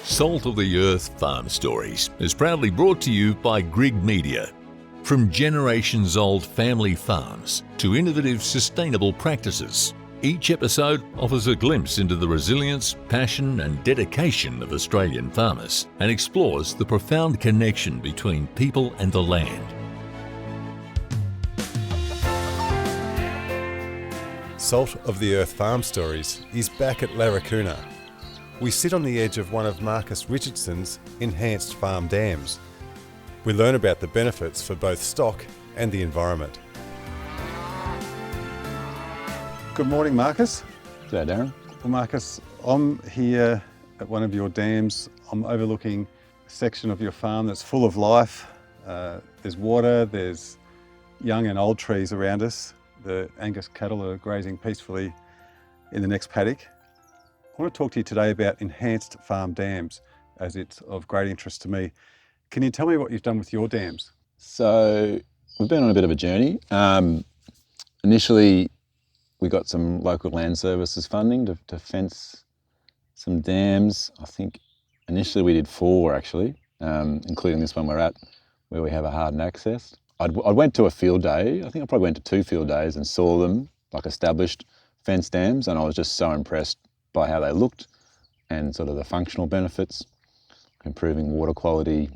Salt of the Earth Farm Stories is proudly brought to you by Grig Media. From generations-old family farms to innovative sustainable practices, each episode offers a glimpse into the resilience, passion and dedication of Australian farmers and explores the profound connection between people and the land. Salt of the Earth Farm Stories is back at Laracuna. We sit on the edge of one of Marcus Richardson's enhanced farm dams. We learn about the benefits for both stock and the environment. Good morning, Marcus. G'day, Darren. Well, Marcus, I'm here at one of your dams. I'm overlooking a section of your farm that's full of life. There's water, there's young and old trees around us. The Angus cattle are grazing peacefully in the next paddock. I want to talk to you today about enhanced farm dams, as it's of great interest to me. Can you tell me what you've done with your dams? So we've been on a bit of a journey. Initially, we got some local land services funding to fence some dams. I think initially we did 4 actually, including this one we're at, where we have a hardened access. I went to a field day. I think I probably went to 2 field days and saw them, like established fence dams, and I was just so impressed by how they looked and sort of the functional benefits, improving water quality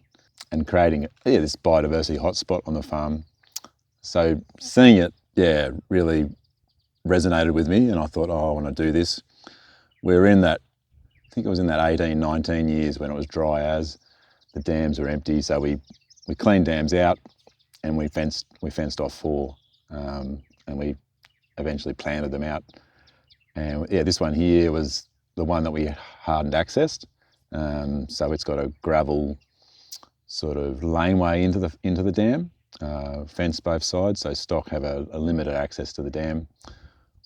and creating this biodiversity hotspot on the farm. So seeing it, really resonated with me, and I thought, I want to do this. We're in that, I think it was in that 18, 19 years when it was dry as, the dams were empty, so we cleaned dams out and we fenced off 4, and we eventually planted them out. And this one here was the one that we hardened accessed. So it's got a gravel sort of laneway into the dam, fenced both sides. So stock have a limited access to the dam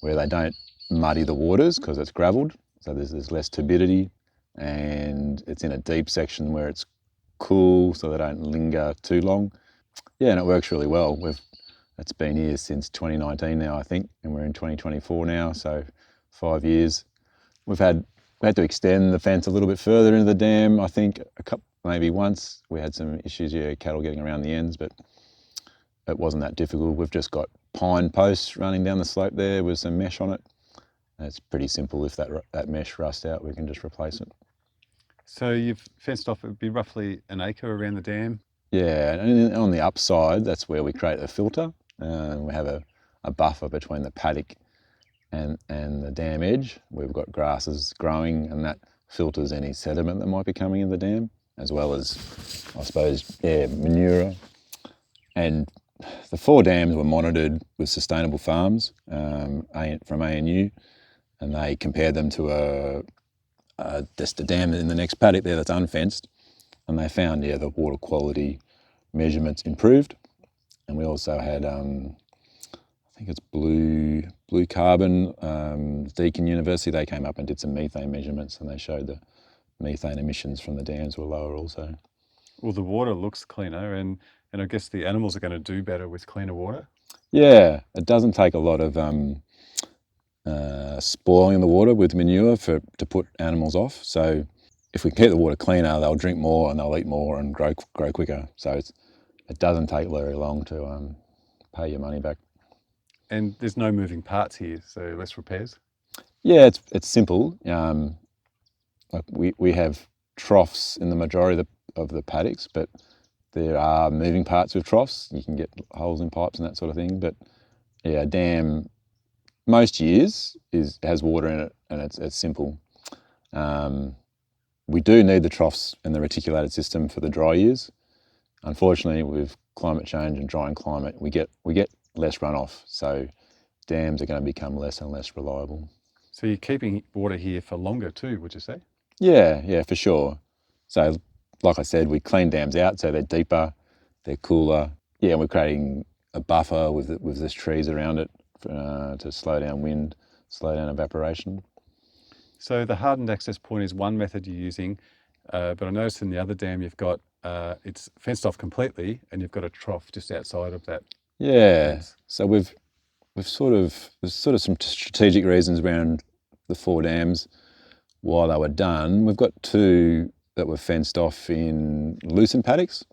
where they don't muddy the waters because it's gravelled. So there's less turbidity, and it's in a deep section where it's cool so they don't linger too long. Yeah, and it works really well. It's been here since 2019 now, I think, and we're in 2024 now, so 5 years. We had to extend the fence a little bit further into the dam, I think maybe once. We had some issues, cattle getting around the ends, but it wasn't that difficult. We've just got pine posts running down the slope there with some mesh on it. It's pretty simple. If that mesh rusts out, we can just replace it. So you've fenced off, it would be roughly an acre around the dam? Yeah, and on the upside, that's where we create a filter. We have a buffer between the paddock and the dam edge. We've got grasses growing, and that filters any sediment that might be coming in the dam, as well as, I suppose, manure. And the 4 dams were monitored with Sustainable Farms from ANU, and they compared them to just a dam in the next paddock there that's unfenced, and they found the water quality measurements improved. And we also had I think it's Blue Carbon, Deakin University. They came up and did some methane measurements, and they showed the methane emissions from the dams were lower also. Well, the water looks cleaner, and I guess the animals are going to do better with cleaner water. Yeah, it doesn't take a lot of spoiling the water with manure to put animals off. So if we keep the water cleaner, they'll drink more and they'll eat more and grow quicker. So it doesn't take very long to pay your money back. And there's no moving parts here, so less repairs? Yeah, it's simple. We have troughs in the majority of the paddocks, but there are moving parts with troughs. You can get holes in pipes and that sort of thing. But a dam most years has water in it, and it's simple. We do need the troughs and the reticulated system for the dry years. Unfortunately, with climate change and drying climate, we get less runoff, so dams are going to become less and less reliable. So you're keeping water here for longer too, would you say? Yeah, for sure. So like I said, we clean dams out so they're deeper, they're cooler. Yeah, we're creating a buffer with the trees around it to slow down wind, slow down evaporation. So the hardened access point is one method you're using, but I noticed in the other dam you've got, it's fenced off completely, and you've got a trough just outside of that. Yeah, so there's sort of some strategic reasons around the 4 dams why they were done. We've got 2 that were fenced off in lucerne paddocks.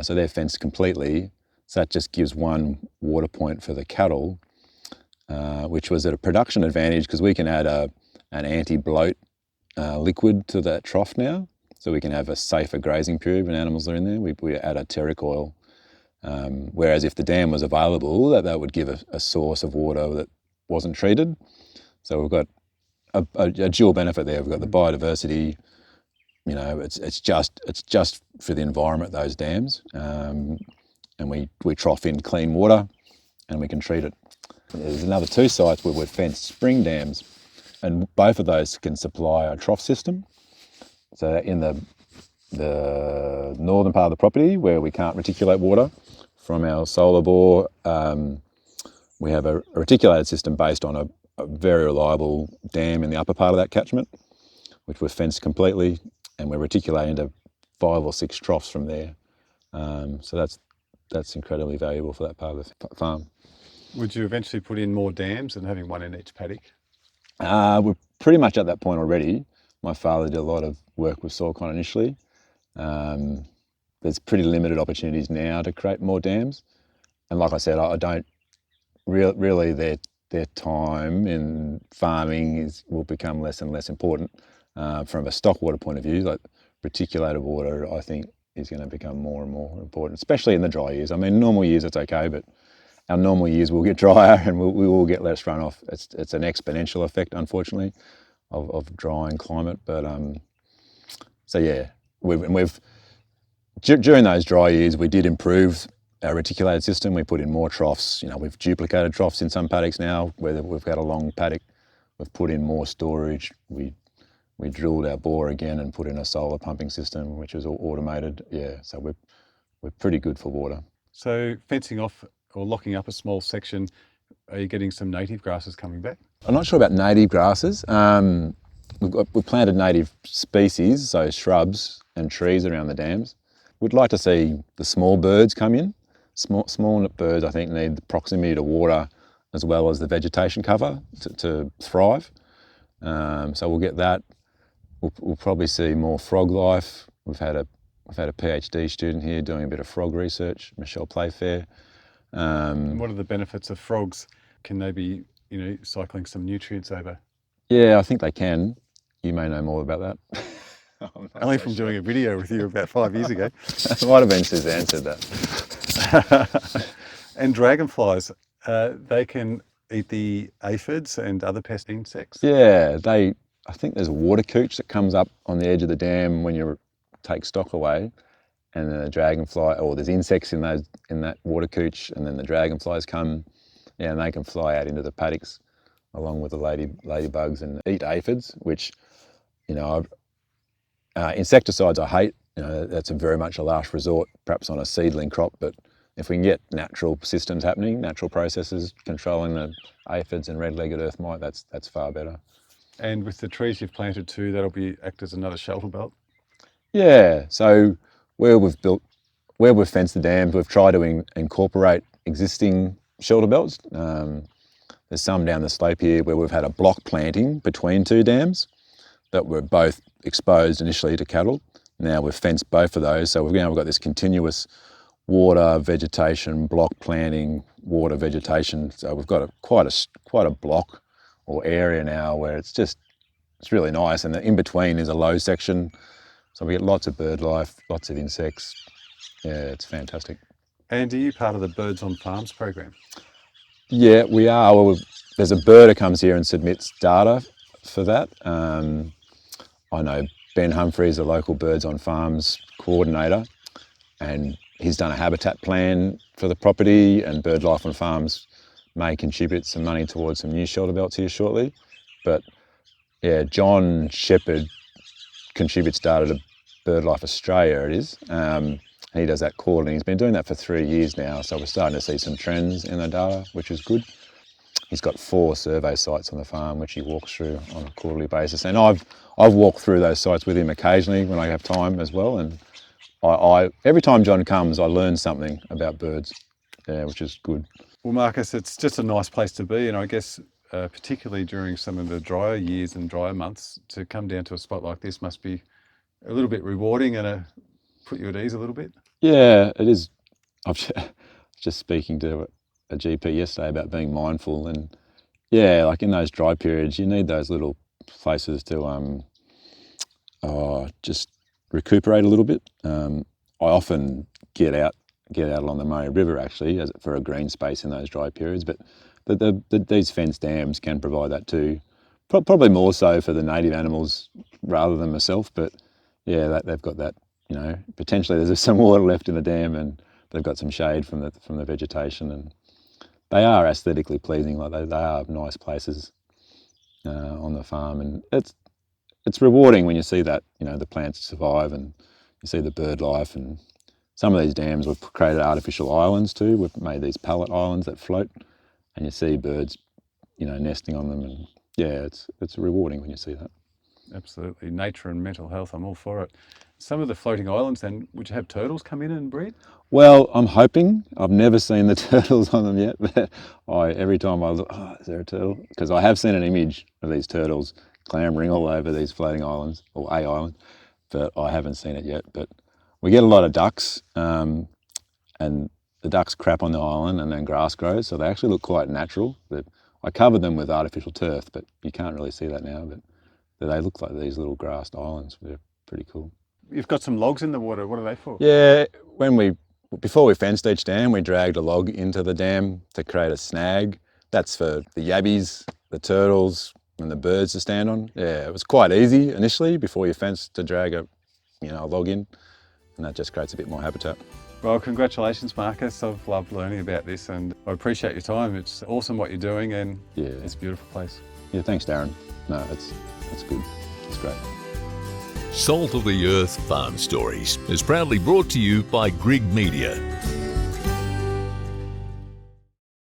So they're fenced completely. So that just gives one water point for the cattle, which was at a production advantage because we can add an anti-bloat liquid to that trough now. So we can have a safer grazing period when animals are in there. We add a Terric oil. Whereas if the dam was available, that would give a source of water that wasn't treated. So we've got a dual benefit there. We've got the biodiversity. You know, it's just for the environment, those dams, and we trough in clean water, and we can treat it. There's another 2 sites where we've fenced spring dams, and both of those can supply a trough system. So in the northern part of the property where we can't reticulate water from our solar bore, we have a reticulated system based on a very reliable dam in the upper part of that catchment, which we've fenced completely, and we're reticulating to 5 or 6 troughs from there. So that's incredibly valuable for that part of the farm. Would you eventually put in more dams and having one in each paddock? We're pretty much at that point already. My father did a lot of work with Soilcon initially. There's pretty limited opportunities now to create more dams. And like I said, I don't really their time in farming will become less and less important. From a stock water point of view, like reticulated water, I think is going to become more and more important, especially in the dry years. I mean, normal years it's okay, but our normal years will get drier and we will get less runoff. It's an exponential effect, unfortunately, of drying climate. But so yeah, during those dry years we did improve our reticulated system. We put in more troughs. You know, we've duplicated troughs in some paddocks now where we've got a long paddock. We've put in more storage. We drilled our bore again and put in a solar pumping system, which is all automated. Yeah, so we're pretty good for water. So fencing off or locking up a small section, are you getting some native grasses coming back? I'm not sure about native grasses. We've planted native species, so shrubs and trees around the dams. We'd like to see the small birds come in. Small birds, I think, need the proximity to water as well as the vegetation cover to thrive. So we'll get that. We'll probably see more frog life. We've had a PhD student here doing a bit of frog research, Michelle Playfair. And what are the benefits of frogs? Can they be, cycling some nutrients over? Yeah, I think they can. You may know more about that. Only from doing a video with you about 5 years ago. It might have been Suzanne said that. And dragonflies, they can eat the aphids and other pest insects? Yeah, I think there's a water cooch that comes up on the edge of the dam when you take stock away, and then the dragonfly, or there's insects in that water cooch, and then the dragonflies come, and they can fly out into the paddocks along with the ladybugs and eat aphids, which, insecticides I hate. That's very much a last resort, perhaps on a seedling crop, but if we can get natural systems happening, natural processes controlling the aphids and red-legged earth mite, that's far better. And with the trees you've planted too, that'll act as another shelter belt? Yeah, so where we've fenced the dams, we've tried to incorporate existing shelter belts. There's some down the slope here where we've had a block planting between 2 dams that were both exposed initially to cattle. Now we've fenced both of those, so we've got this continuous water, vegetation, block planting, water, vegetation. So we've got quite a block or area now where it's really nice, and in between is a low section, so we get lots of bird life, lots of insects. Yeah, it's fantastic. And are you part of the Birds on Farms program? Yeah, we are. Well, there's a birder who comes here and submits data for that. I know Ben Humphreys, the local Birds on Farms coordinator, and he's done a habitat plan for the property, and BirdLife on Farms may contribute some money towards some new shelter belts here shortly. But yeah, John Shepherd contributes data to BirdLife Australia, it is. He does that quarterly. He's been doing that for 3 years now, so we're starting to see some trends in the data, which is good. He's got 4 survey sites on the farm, which he walks through on a quarterly basis. And I've walked through those sites with him occasionally when I have time as well. And every time John comes, I learn something about birds, which is good. Well, Marcus, it's just a nice place to be, and I guess particularly during some of the drier years and drier months, to come down to a spot like this must be a little bit rewarding and put you at ease a little bit? Yeah, it is. I was just speaking to a GP yesterday about being mindful, and yeah, like in those dry periods, you need those little places to just recuperate a little bit. I often get out along the Murray River actually for a green space in those dry periods, but these fenced dams can provide that too. Probably more so for the native animals rather than myself, but yeah, they've got that. You know, potentially there's some water left in the dam, and they've got some shade from the vegetation, and they are aesthetically pleasing. Like they are nice places on the farm, and it's rewarding when you see that, you know, the plants survive and you see the bird life. And some of these dams, we've created artificial islands too. We've made these pallet islands that float, and you see birds, you know, nesting on them. And yeah, it's rewarding when you see that. Absolutely. Nature and mental health, I'm all for it. Some of the floating islands then, would you have turtles come in and breed? Well, I'm hoping. I've never seen the turtles on them yet, but every time I look, oh, is there a turtle? Because I have seen an image of these turtles clambering all over these floating islands, or a island, but I haven't seen it yet. But we get a lot of ducks, and the ducks crap on the island and then grass grows, so they actually look quite natural. But I covered them with artificial turf, but you can't really see that now, but they look like these little grassed islands. They're pretty cool. You've got some logs in the water. What are they for? Yeah, before we fenced each dam, we dragged a log into the dam to create a snag. That's for the yabbies, the turtles, and the birds to stand on. Yeah, it was quite easy initially before you fence to drag a log in, and that just creates a bit more habitat. Well, congratulations, Marcus. I've loved learning about this, and I appreciate your time. It's awesome what you're doing, and yeah, it's a beautiful place. Yeah, thanks, Darren. No, it's good. It's great. Salt of the Earth Farm Stories is proudly brought to you by Grig Media.